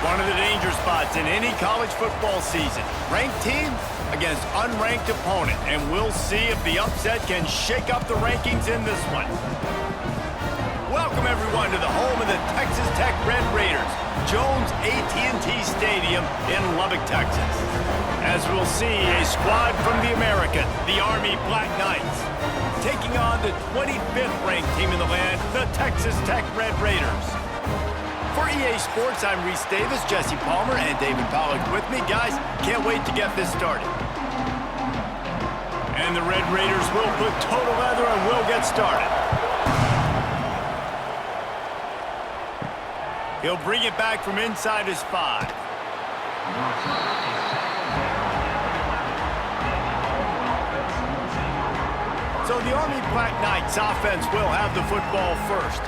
One of the danger spots in any college football season. Ranked team against unranked opponent. And we'll see if the upset can shake up the rankings in this one. Welcome, everyone, to the home of the Texas Tech Red Raiders, Jones AT&T Stadium in Lubbock, Texas. As we'll see, a squad from the American, the Army Black Knights, taking on the 25th ranked team in the land, the Texas Tech Red Raiders. For EA Sports, I'm Reese Davis, Jesse Palmer, and David Pollack with me. Guys, can't wait to get this started. And the Red Raiders will put total leather and we'll get started. He'll bring it back from inside his 5. So the Army Black Knights offense will have the football first.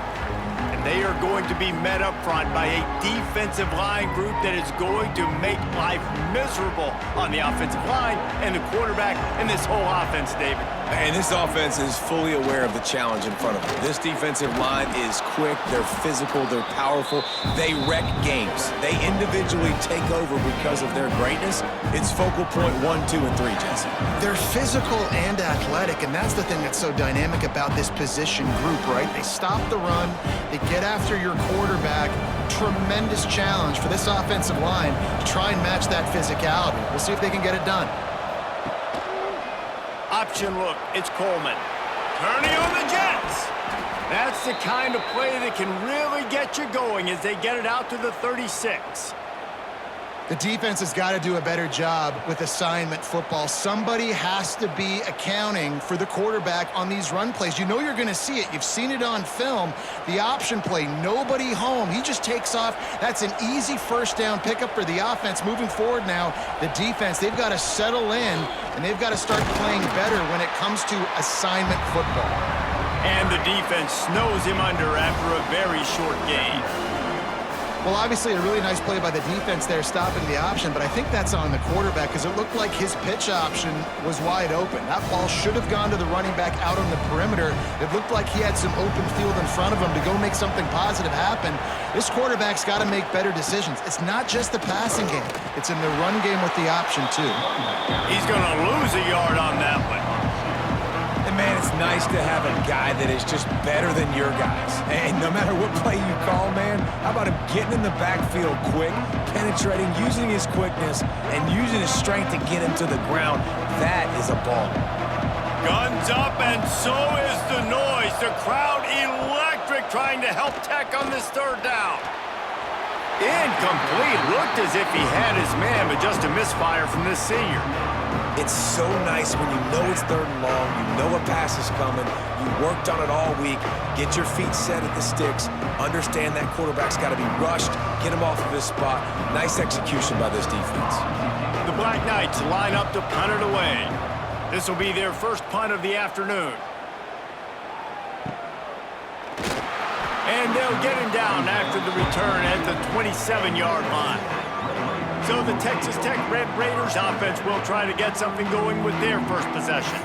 And they are going to be met up front by a defensive line group that is going to make life miserable on the offensive line and the quarterback and this whole offense, David. And this offense is fully aware of the challenge in front of them. This defensive line is quick, they're physical, they're powerful, they wreck games. They individually take over because of their greatness. It's focal point 1, 2, and 3, Jesse. They're physical and athletic, and that's the thing that's so dynamic about this position group, right? They stop the run, they get after your quarterback. Tremendous challenge for this offensive line to try and match that physicality. We'll see if they can get it done. Option look, it's Coleman. Tourney on the Jets. That's the kind of play that can really get you going as they get it out to the 36. The defense has got to do a better job with assignment football. Somebody has to be accounting for the quarterback on these run plays. You know you're going to see it. You've seen it on film. The option play, nobody home. He just takes off. That's an easy first down pickup for the offense. Moving forward now, the defense, they've got to settle in, and they've got to start playing better when it comes to assignment football. And the defense snows him under after a very short game. Well, obviously a really nice play by the defense there stopping the option, but I think that's on the quarterback because it looked like his pitch option was wide open. That ball should have gone to the running back out on the perimeter. It looked like he had some open field in front of him to go make something positive happen. This quarterback's got to make better decisions. It's not just the passing game. It's in the run game with the option, too. He's going to lose a yard on that one. And man, it's nice to have a guy that is just better than your guys. And no matter what play you call, man, how about him getting in the backfield quick, penetrating, using his quickness, and using his strength to get him to the ground? That is a ball. Guns up, and so is the noise. The crowd electric trying to help Tech on this third down. Incomplete. Looked as if he had his man, but just a misfire from this senior. It's so nice when you know it's third and long, you know a pass is coming, you worked on it all week, get your feet set at the sticks, understand that quarterback's got to be rushed, get him off of his spot. Nice execution by this defense. The Black Knights line up to punt it away. This will be their first punt of the afternoon. And they'll get him down after the return at the 27-yard line. So the Texas Tech Red Raiders offense will try to get something going with their first possession.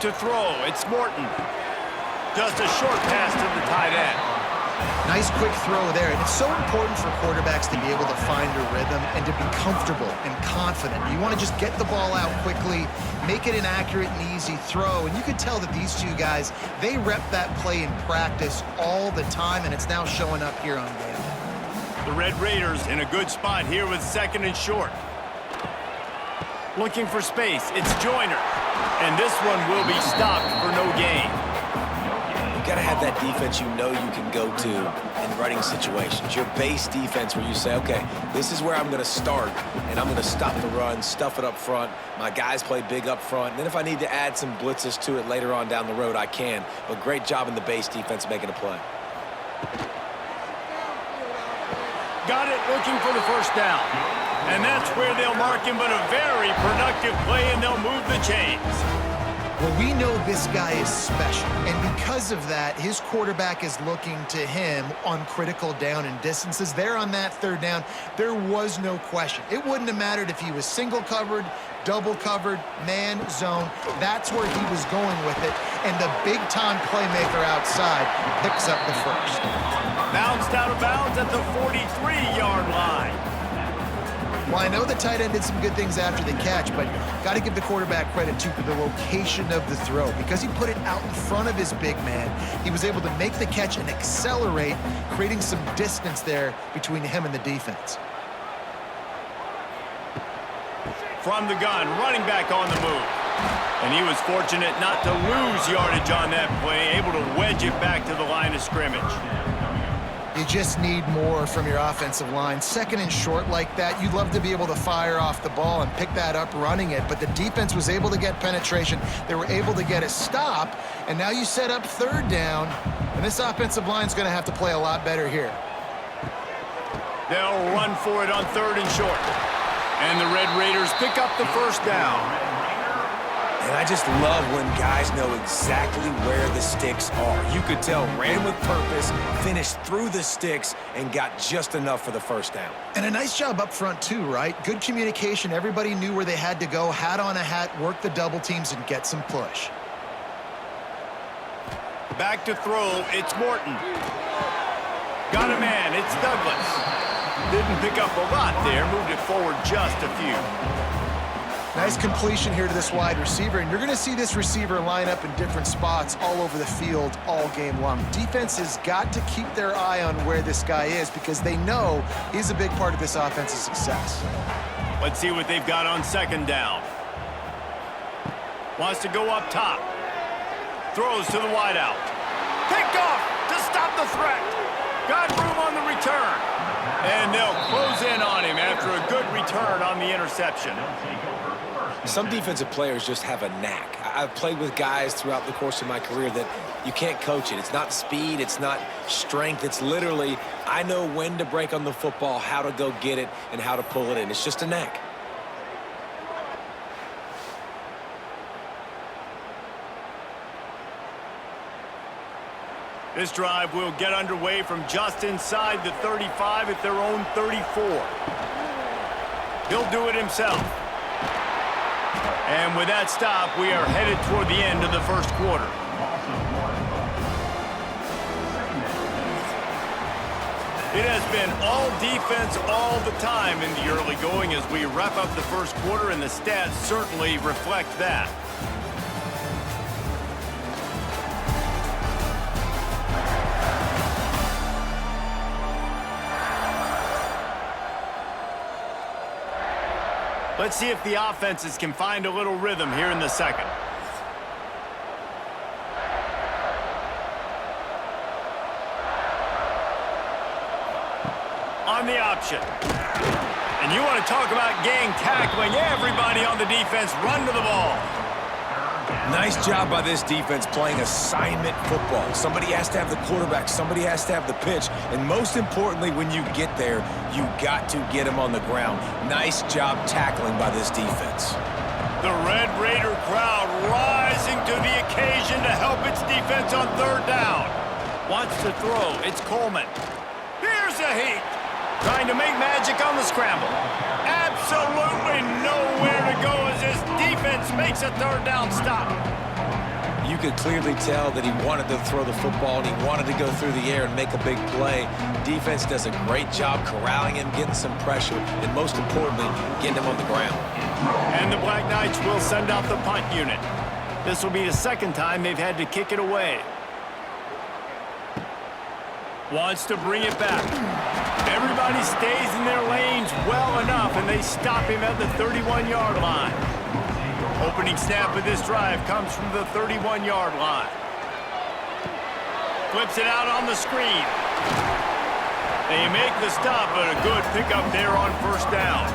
To throw, it's Morton. Just a short pass to the tight end. Nice quick throw there. And it's so important for quarterbacks to be able to find a rhythm and to be comfortable and confident. You want to just get the ball out quickly, make it an accurate and easy throw. And you can tell that these two guys, they rep that play in practice all the time, and it's now showing up here on game. The Red Raiders in a good spot here with second and short. Looking for space, it's Joyner. And this one will be stopped for no gain. You got to have that defense you know you can go to in running situations. Your base defense where you say, okay, this is where I'm going to start, and I'm going to stop the run, stuff it up front. My guys play big up front. And then if I need to add some blitzes to it later on down the road, I can. But great job in the base defense making a play. Got it, looking for the first down. And that's where they'll mark him, but a very productive play, and they'll move the chains. Well, we know this guy is special, and because of that, his quarterback is looking to him on critical down and distances. There on that third down, there was no question. It wouldn't have mattered if he was single covered, double covered, man, zone. That's where he was going with it, and the big-time playmaker outside picks up the first. Bounced out of bounds at the 43-yard line. Well, I know the tight end did some good things after the catch, but got to give the quarterback credit, too, for the location of the throw. Because he put it out in front of his big man, he was able to make the catch and accelerate, creating some distance there between him and the defense. From the gun, running back on the move. And he was fortunate not to lose yardage on that play, able to wedge it back to the line of scrimmage. You just need more from your offensive line. Second and short like that, you'd love to be able to fire off the ball and pick that up running it, but the defense was able to get penetration. They were able to get a stop, and now you set up third down, and this offensive line's going to have to play a lot better here. They'll run for it on third and short. And the Red Raiders pick up the first down. And I just love when guys know exactly where the sticks are. You could tell ran with purpose, finished through the sticks, and got just enough for the first down. And a nice job up front too, right? Good communication. Everybody knew where they had to go, hat on a hat, work the double teams, and get some push. Back to throw, it's Morton. Got a man, it's Douglas. Didn't pick up a lot there, moved it forward just a few. Nice completion here to this wide receiver, and you're going to see this receiver line up in different spots all over the field all game long. Defense has got to keep their eye on where this guy is because they know he's a big part of this offense's success. Let's see what they've got on second down. Wants to go up top. Throws to the wideout. Picked off to stop the threat. Got room on the return. And they'll close in on him after a good return on the interception. Some defensive players just have a knack. I've played with guys throughout the course of my career that you can't coach it. It's not speed, it's not strength. It's literally, I know when to break on the football, how to go get it, and how to pull it in. It's just a knack. This drive will get underway from just inside the 35 at their own 34. He'll do it himself. And with that stop, we are headed toward the end of the first quarter. It has been all defense all the time in the early going as we wrap up the first quarter, and the stats certainly reflect that. Let's see if the offenses can find a little rhythm here in the second. On the option. And you want to talk about gang tackling. Everybody on the defense run to the ball. Nice job by this defense playing assignment football. Somebody has to have the quarterback, somebody has to have the pitch, and most importantly, when you get there, you got to get him on the ground. Nice job tackling by this defense. The Red Raider crowd rising to the occasion to help its defense on third down. Wants to throw, it's Coleman. Here's a heat. Trying to make magic on the scramble. Absolutely nowhere to go as this defense makes a third down stop. You could clearly tell that he wanted to throw the football and he wanted to go through the air and make a big play. Defense does a great job corralling him, getting some pressure, and most importantly, getting him on the ground. And the Black Knights will send out the punt unit. This will be the second time they've had to kick it away. Wants to bring it back. Everybody stays in their lanes well enough, and they stop him at the 31-yard line. Opening snap of this drive comes from the 31-yard line. Flips it out on the screen. They make the stop, but a good pickup there on first down.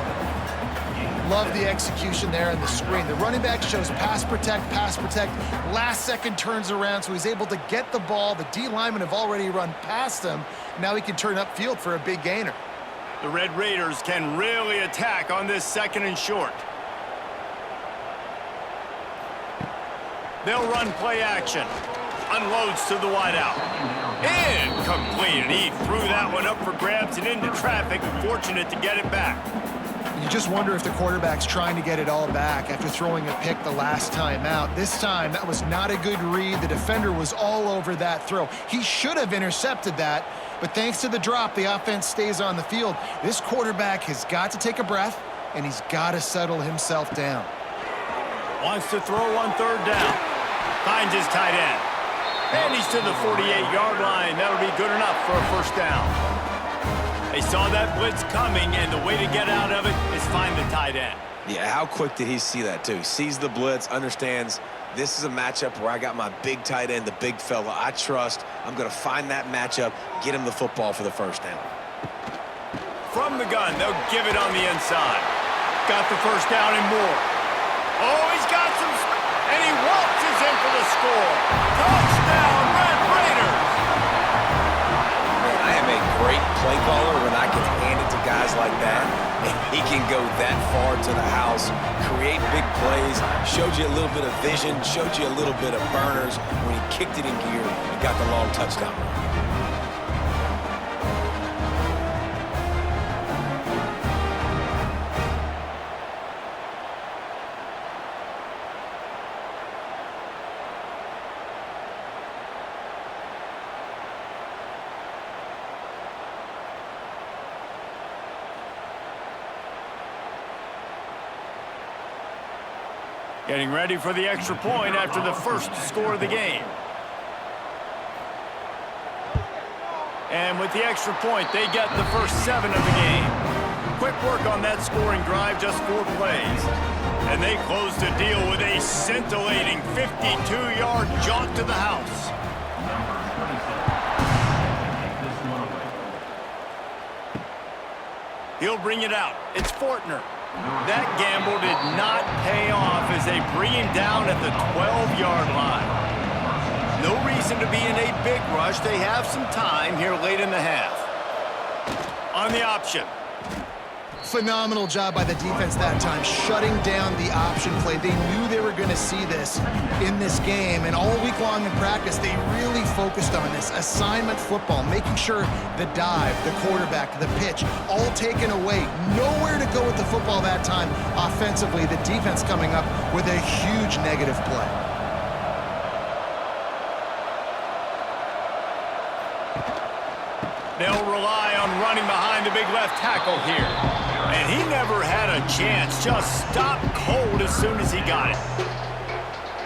Love the execution there on the screen. The running back shows pass protect, last second turns around, so he's able to get the ball. The D linemen have already run past him. Now he can turn upfield for a big gainer. The Red Raiders can really attack on this second and short. They'll run play action. Unloads to the wideout. Incomplete, and he threw that one up for grabs and into traffic. Fortunate to get it back. You just wonder if the quarterback's trying to get it all back after throwing a pick the last time out. This time, that was not a good read. The defender was all over that throw. He should have intercepted that, but thanks to the drop, the offense stays on the field. This quarterback has got to take a breath, and he's got to settle himself down. Wants to throw on third down. Finds his tight end. And he's to the 48-yard line. That'll be good enough for a first down. They saw that blitz coming, and the way to get out of it is find the tight end. Yeah, how quick did he see that, too? Sees the blitz, understands this is a matchup where I got my big tight end, the big fella I trust. I'm going to find that matchup, get him the football for the first down. From the gun, they'll give it on the inside. Got the first down and more. Oh, he's got some, and he waltzes in for the score. Touchdown, Red Raiders! Man, I am a great play caller when I can hand it to guys like that. And he can go that far to the house, create big plays, showed you a little bit of vision, showed you a little bit of burners. When he kicked it in gear and got the long touchdown. Getting ready for the extra point after the first score of the game. And with the extra point, they get the first 7 of the game. Quick work on that scoring drive, just 4 plays. And they close the deal with a scintillating 52-yard jaunt to the house. He'll bring it out. It's Fortner. That gamble did not pay off as they bring him down at the 12-yard line. No reason to be in a big rush. They have some time here late in the half. On the option. Phenomenal job by the defense that time, shutting down the option play. They knew they were going to see this in this game, and all week long in practice, they really focused on this assignment football, making sure the dive, the quarterback, the pitch, all taken away. Nowhere to go with the football that time offensively. The defense coming up with a huge negative play. They'll rely on running behind the big left tackle here. And he never had a chance, just stopped cold as soon as he got it.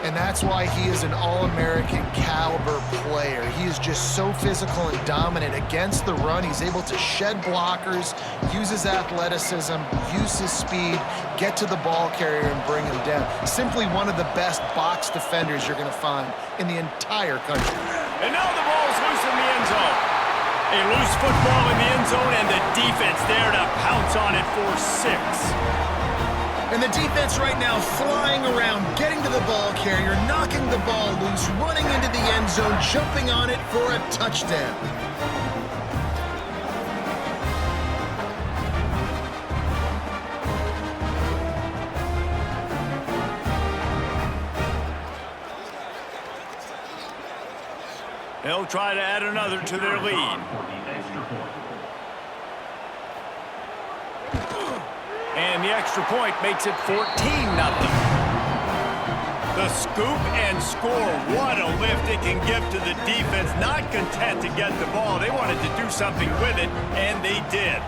And that's why he is an All-American caliber player. He is just so physical and dominant against the run. He's able to shed blockers, use his athleticism, use his speed, get to the ball carrier and bring him down. Simply one of the best box defenders you're going to find in the entire country. And now the ball's loose in the end zone. A loose football in the end zone, and the defense there to pounce on it for 6. And the defense right now flying around, getting to the ball carrier, knocking the ball loose, running into the end zone, jumping on it for a touchdown. They'll try to add another to their lead. And the extra point makes it 14-0. The scoop and score. What a lift it can give to the defense. Not content to get the ball. They wanted to do something with it, and they did.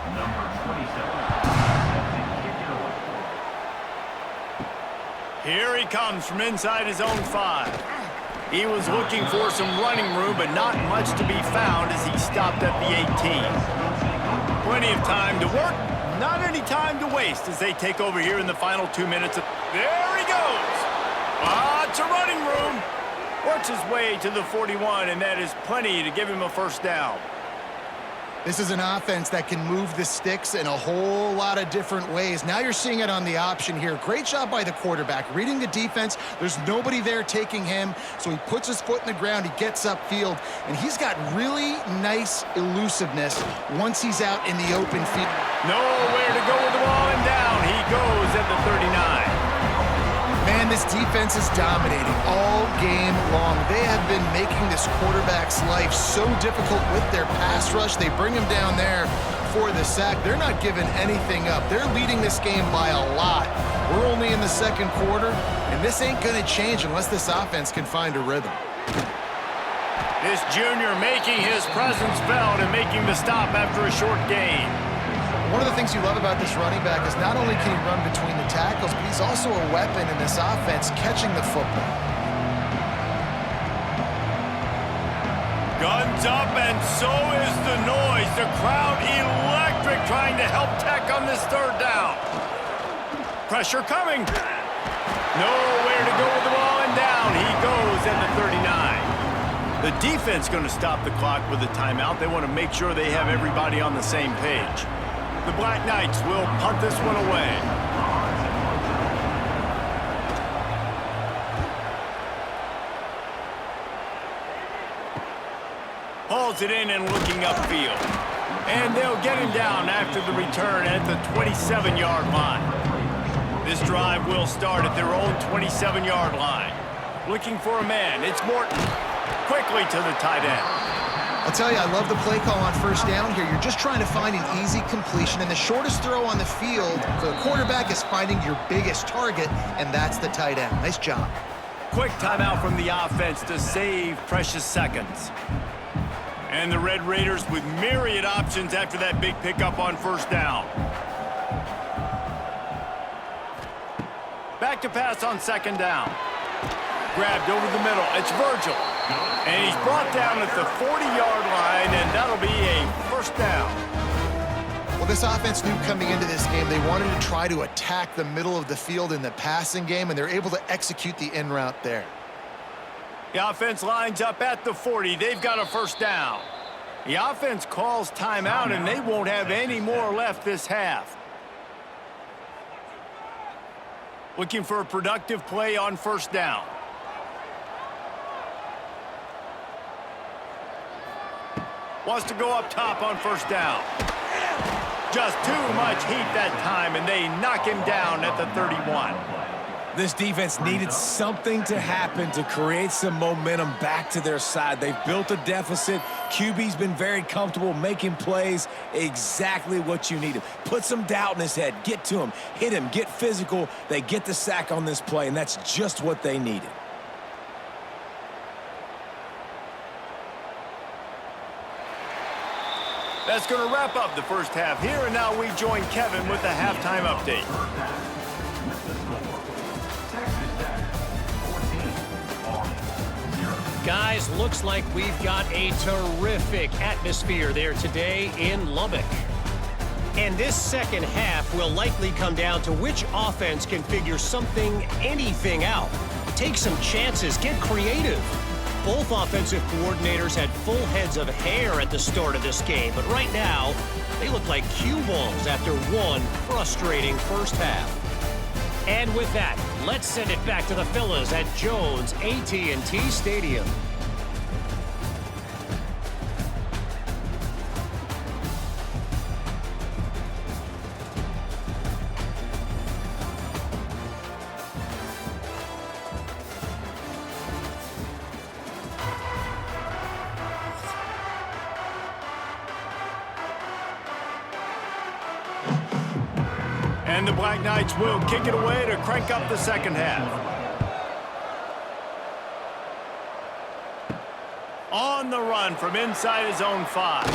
Here he comes from inside his own 5. He was looking for some running room, but not much to be found as he stopped at the 18. Plenty of time to work, not any time to waste as they take over here in the final 2 minutes. There he goes. Lots of running room. Works his way to the 41, and that is plenty to give him a first down. This is an offense that can move the sticks in a whole lot of different ways. Now you're seeing it on the option here. Great job by the quarterback. Reading the defense, there's nobody there taking him, so he puts his foot in the ground, he gets upfield, and he's got really nice elusiveness once he's out in the open field. Nowhere to go with the ball, and down he goes at the 39. And this defense is dominating all game long. They have been making this quarterback's life so difficult with their pass rush. They bring him down there for the sack. They're not giving anything up. They're leading this game by a lot. We're only in the second quarter, and this ain't going to change unless this offense can find a rhythm. This junior making his presence felt and making the stop after a short gain. One of the things you love about this running back is not only can he run between the tackles, but he's also a weapon in this offense catching the football. Guns up, and so is the noise. The crowd electric, trying to help Tech on this third down. Pressure coming. Nowhere to go with the ball, and down he goes at the 39. The defense going to stop the clock with a timeout. They want to make sure they have everybody on the same page. The Black Knights will punt this one away. Hauls it in and looking upfield. And they'll get him down after the return at the 27-yard line. This drive will start at their own 27-yard line. Looking for a man. It's Morton. Quickly to the tight end. I'll tell you, I love the play call on first down here. You're just trying to find an easy completion, and the shortest throw on the field for the quarterback is finding your biggest target, and that's the tight end. Nice job. Quick timeout from the offense to save precious seconds. And the Red Raiders with myriad options after that big pickup on first down. Back to pass on second down. Grabbed over the middle. It's Virgil. And he's brought down at the 40-yard line, and that'll be a first down. Well, this offense knew coming into this game they wanted to try to attack the middle of the field in the passing game, and they're able to execute the in route there. The offense lines up at the 40. They've got a first down. The offense calls timeout, and they won't have any more left this half. Looking for a productive play on first down. Wants to go up top on first down. Just too much heat that time, and they knock him down at the 31. This defense needed something to happen to create some momentum back to their side. They've built a deficit. QB's been very comfortable making plays. Exactly what you needed. Put some doubt in his head. Get to him. Hit him. Get physical. They get the sack on this play, and that's just what they needed. That's going to wrap up the first half here, and now we join Kevin with the halftime update. Guys, looks like we've got a terrific atmosphere there today in Lubbock. And this second half will likely come down to which offense can figure anything out. Take some chances, get creative. Both offensive coordinators had full heads of hair at the start of this game, but right now, they look like cue balls after one frustrating first half. And with that, let's send it back to the fellas at Jones AT&T Stadium. And the Black Knights will kick it away to crank up the second half. On the run from inside his own 5.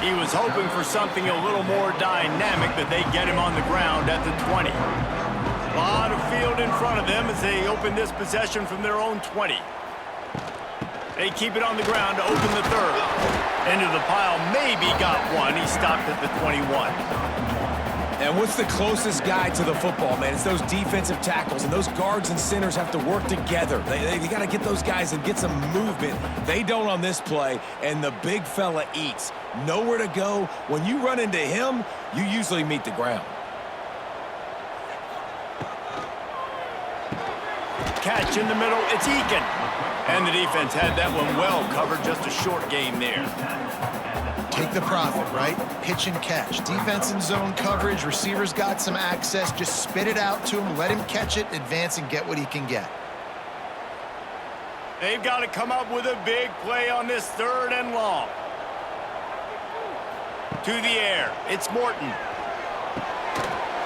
He was hoping for something a little more dynamic, but they get him on the ground at the 20. A lot of field in front of them as they open this possession from their own 20. They keep it on the ground to open the third. Into the pile, maybe got one. He stopped at the 21. And what's the closest guy to the football, man? It's those defensive tackles, and those guards and centers have to work together. They got to get those guys and get some movement. They don't on this play, and the big fella eats. Nowhere to go. When you run into him, you usually meet the ground. Catch in the middle, it's Eakin. And the defense had that one well covered, just a short game there. Take the profit, right? Pitch and catch. Defense in zone coverage. Receivers got some access. Just spit it out to him. Let him catch it, advance, and get what he can get. They've got to come up with a big play on this 3rd and long. To the air. It's Morton.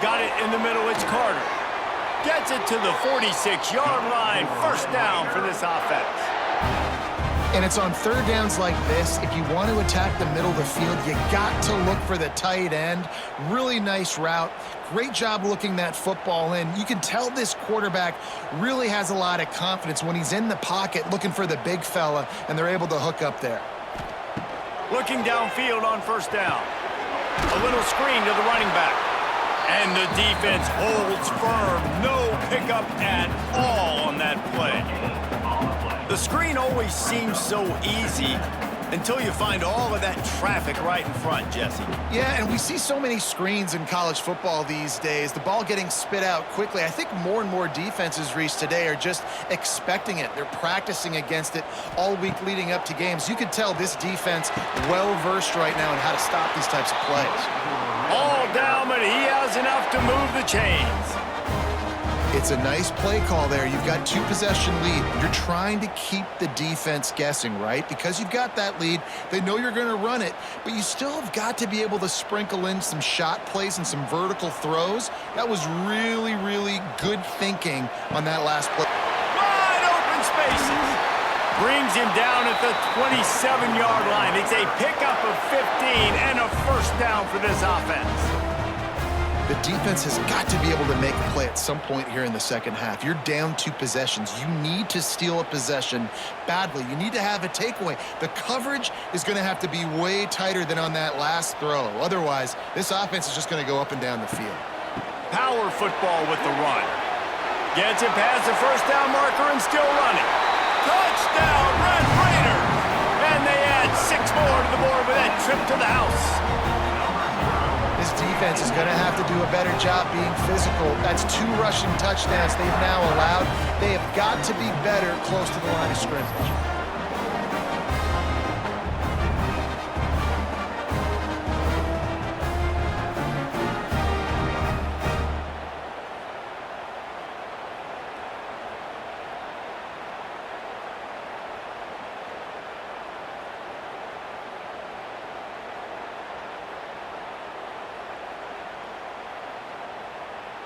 Got it in the middle. It's Carter. Gets it to the 46-yard line. First down for this offense. And it's on 3rd downs like this. If you want to attack the middle of the field, you got to look for the tight end. Really nice route. Great job looking that football in. You can tell this quarterback really has a lot of confidence when he's in the pocket looking for the big fella, and they're able to hook up there. Looking downfield on 1st down. A little screen to the running back. And the defense holds firm. No pickup at all on that play. The screen always seems so easy until you find all of that traffic right in front, Jesse. Yeah, and we see so many screens in college football these days. The ball getting spit out quickly. I think more and more defenses, Reese, today are just expecting it. They're practicing against it all week leading up to games. You could tell this defense well-versed right now in how to stop these types of plays. All down, but he has enough to move the chains. It's a nice play call there. You've got 2-possession lead. You're trying to keep the defense guessing, right? Because you've got that lead, they know you're going to run it, but you still have got to be able to sprinkle in some shot plays and some vertical throws. That was really, really good thinking on that last play. Wide open spaces. Brings him down at the 27-yard line. It's a pickup of 15 and a first down for this offense. The defense has got to be able to make a play at some point here in the second half. You're down 2 possessions. You need to steal a possession badly. You need to have a takeaway. The coverage is going to have to be way tighter than on that last throw. Otherwise, this offense is just going to go up and down the field. Power football with the run. Gets it past the first down marker and still running. Touchdown, Red Raiders! And they add 6 more to the board with that trip to the house. This defense is going to have to do a better job being physical. That's 2 rushing touchdowns they've now allowed. They have got to be better close to the line of scrimmage.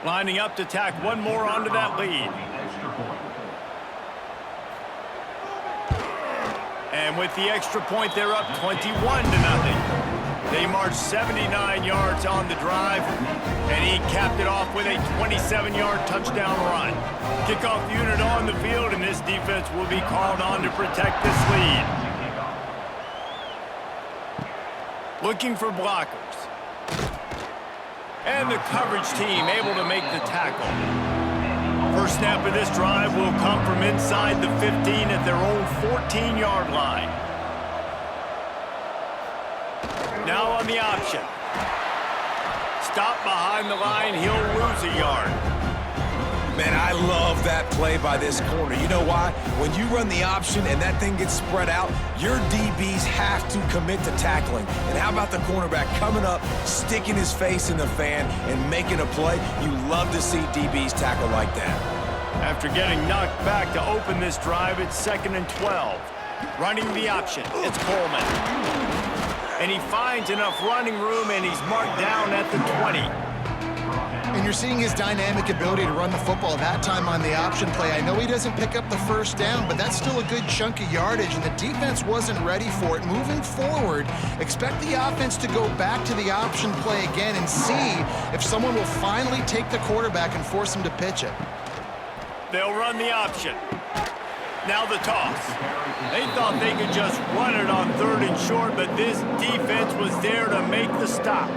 Lining up to tack one more onto that lead. And with the extra point, they're up 21-0. They marched 79 yards on the drive, and he capped it off with a 27-yard touchdown run. Kickoff unit on the field, and this defense will be called on to protect this lead. Looking for blockers. And the coverage team able to make the tackle. First snap of this drive will come from inside the 15 at their own 14-yard line. Now on the option. Stop behind the line, he'll lose a yard. Man, I love that play by this corner. You know why? When you run the option and that thing gets spread out, your DBs have to commit to tackling. And how about the cornerback coming up, sticking his face in the fan, and making a play? You love to see DBs tackle like that. After getting knocked back to open this drive, it's 2nd and 12. Running the option, it's Coleman. And he finds enough running room, and he's marked down at the 20. And you're seeing his dynamic ability to run the football that time on the option play. I know he doesn't pick up the first down, but that's still a good chunk of yardage, and the defense wasn't ready for it. Moving forward, expect the offense to go back to the option play again and see if someone will finally take the quarterback and force him to pitch it. They'll run the option. Now the toss. They thought they could just run it on 3rd and short, but this defense was there to make the stop.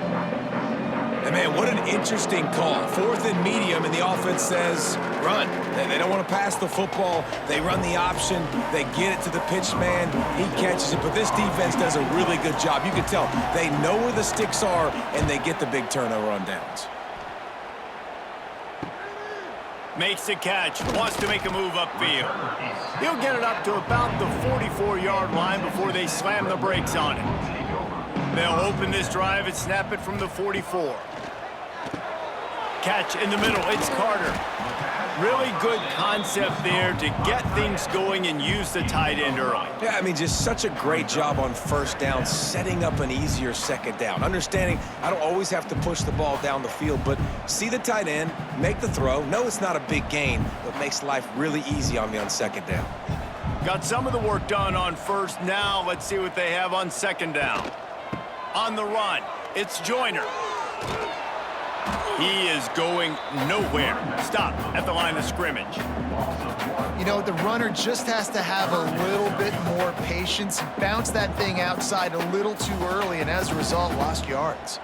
And man, what an interesting call. 4th and medium, and the offense says, run. They don't want to pass the football. They run the option. They get it to the pitch man. He catches it, but this defense does a really good job. You can tell they know where the sticks are, and they get the big turnover on downs. Makes the catch, wants to make a move upfield. He'll get it up to about the 44-yard line before they slam the brakes on it. They'll open this drive and snap it from the 44. Catch in the middle. It's Carter. Really good concept there to get things going and use the tight end early. Yeah, I mean, just such a great job on first down, setting up an easier second down. Understanding I don't always have to push the ball down the field, but see the tight end, make the throw. No, it's not a big gain, but makes life really easy on me on second down. Got some of the work done on first. Now let's see what they have on second down. On the run, it's Joyner. He is going nowhere. Stop at the line of scrimmage. You know, the runner just has to have a little bit more patience. Bounce that thing outside a little too early, and as a result, lost yards.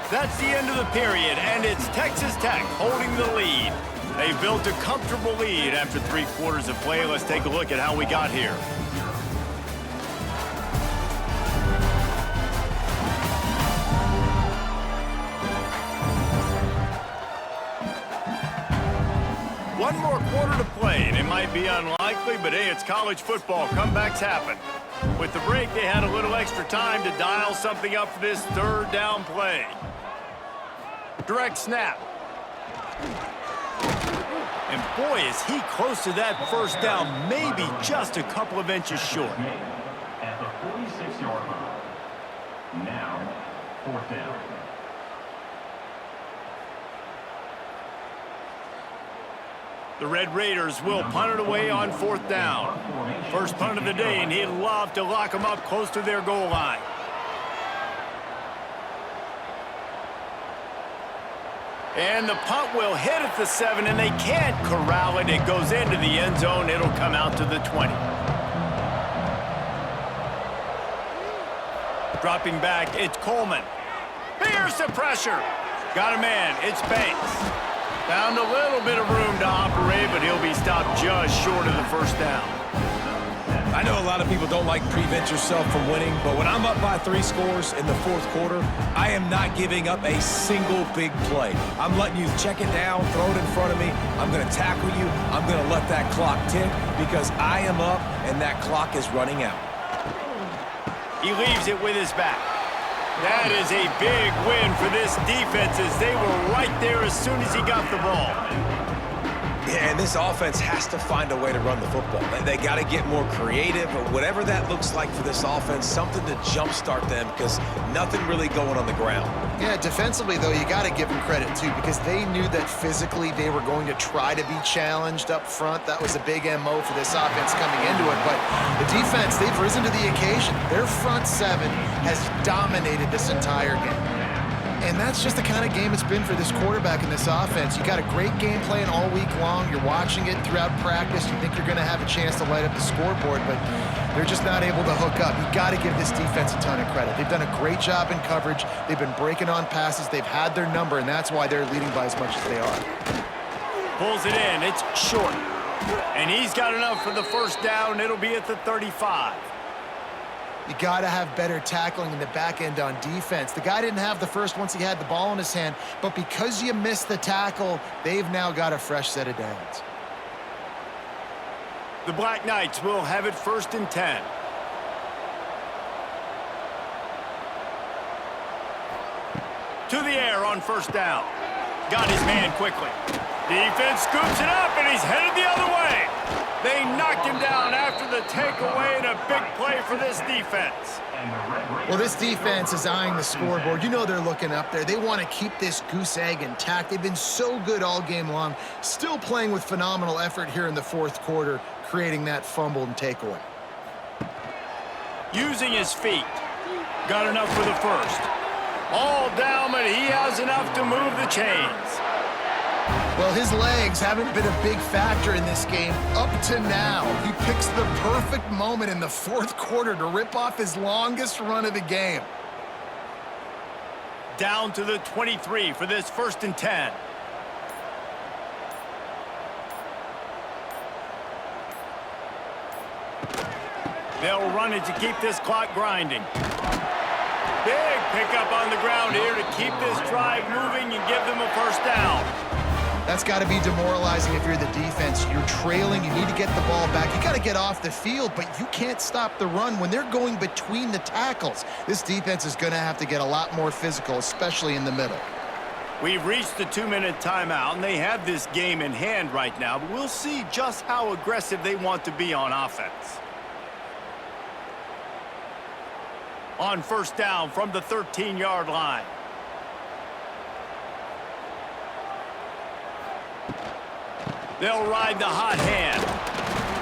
That's the end of the period, and it's Texas Tech holding the lead. They built a comfortable lead after 3 quarters of play. Let's take a look at how we got here. One more quarter to play, and it might be unlikely, but hey, it's college football. Comebacks happen. With the break, they had a little extra time to dial something up for this third down play. Direct snap. And boy, is he close to that first down, maybe just a couple of inches short. At the 46-yard line. Now, fourth down. The Red Raiders will punt it away on fourth down. First punt of the day, and he'd love to lock them up close to their goal line. And the punt will hit at the 7, and they can't corral it. It goes into the end zone. It'll come out to the 20. Dropping back, it's Coleman. Here's the pressure. Got a man. It's Banks. Found a little bit of room to operate, but he'll be stopped just short of the first down. I know a lot of people don't like prevent yourself from winning, but when I'm up by 3 scores in the fourth quarter, I am not giving up a single big play. I'm letting you check it down, throw it in front of me. I'm going to tackle you. I'm going to let that clock tick because I am up and that clock is running out. He leaves it with his back. That is a big win for this defense as they were right there as soon as he got the ball. Yeah, and this offense has to find a way to run the football. They got to get more creative, or whatever that looks like for this offense, something to jumpstart them because nothing really going on the ground. Yeah, defensively, though, you got to give them credit, too, because they knew that physically they were going to try to be challenged up front. That was a big MO for this offense coming into it. But the defense, they've risen to the occasion. Their front 7 has dominated this entire game. And that's just the kind of game it's been for this quarterback in this offense. You got a great game plan all week long. You're watching it throughout practice. You think you're going to have a chance to light up the scoreboard, but they're just not able to hook up. You got to give this defense a ton of credit. They've done a great job in coverage. They've been breaking on passes. They've had their number, and that's why they're leading by as much as they are. Pulls it in. It's short. And he's got enough for the first down. It'll be at the 35. You got to have better tackling in the back end on defense. The guy didn't have the first once he had the ball in his hand, but because you missed the tackle, they've now got a fresh set of downs. The Black Knights will have it 1st and 10. To the air on first down. Got his man quickly. Defense scoops it up, and he's headed the other way. They knocked him down after the takeaway, and a big play for this defense. Well, this defense is eyeing the scoreboard. You know they're looking up there. They want to keep this goose egg intact. They've been so good all game long, still playing with phenomenal effort here in the fourth quarter, creating that fumble and takeaway. Using his feet. Got enough for the first. All down, but he has enough to move the chains. Well, his legs haven't been a big factor in this game up to now. He picks the perfect moment in the fourth quarter to rip off his longest run of the game. Down to the 23 for this 1st and 10. They'll run it to keep this clock grinding. Big pickup on the ground here to keep this drive moving and give them a first down. That's got to be demoralizing if you're the defense. You're trailing. You need to get the ball back. You got to get off the field, but you can't stop the run when they're going between the tackles. This defense is going to have to get a lot more physical, especially in the middle. We've reached the 2-minute timeout, and they have this game in hand right now, but we'll see just how aggressive they want to be on offense. On first down from the 13-yard line. They'll ride the hot hand.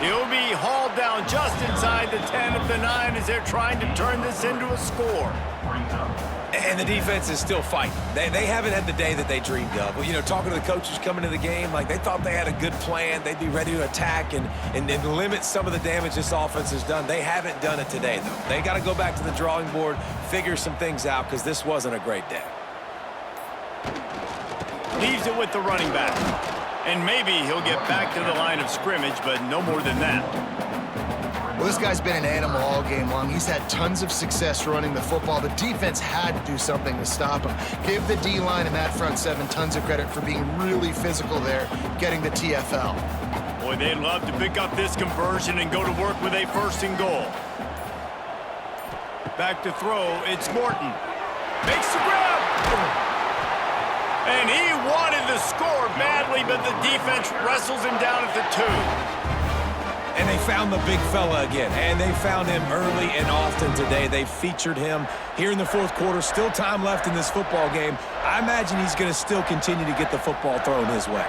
He'll be hauled down just inside the 10 of the 9 as they're trying to turn this into a score. And the defense is still fighting. They haven't had the day that they dreamed of. Well, you know, talking to the coaches coming into the game, like they thought they had a good plan. They'd be ready to attack and limit some of the damage this offense has done. They haven't done it today, though. They got to go back to the drawing board, figure some things out, because this wasn't a great day. Leaves it with the running back. And maybe he'll get back to the line of scrimmage, but no more than that. Well, this guy's been an animal all game long. He's had tons of success running the football. The defense had to do something to stop him. Give the D-line and that front seven tons of credit for being really physical there, getting the TFL. Boy, they'd love to pick up this conversion and go to work with a 1st and goal. Back to throw, it's Morton. Makes the grab! And he wanted the score badly, but the defense wrestles him down at the 2. And they found the big fella again, and they found him early and often today. They featured him here in the 4th quarter. Still time left in this football game. I imagine he's going to still continue to get the football thrown his way.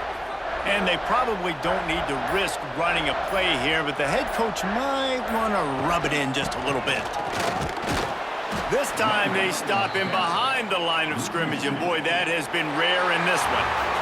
And they probably don't need to risk running a play here, but the head coach might want to rub it in just a little bit. This time they stop him behind the line of scrimmage, and boy, that has been rare in this one.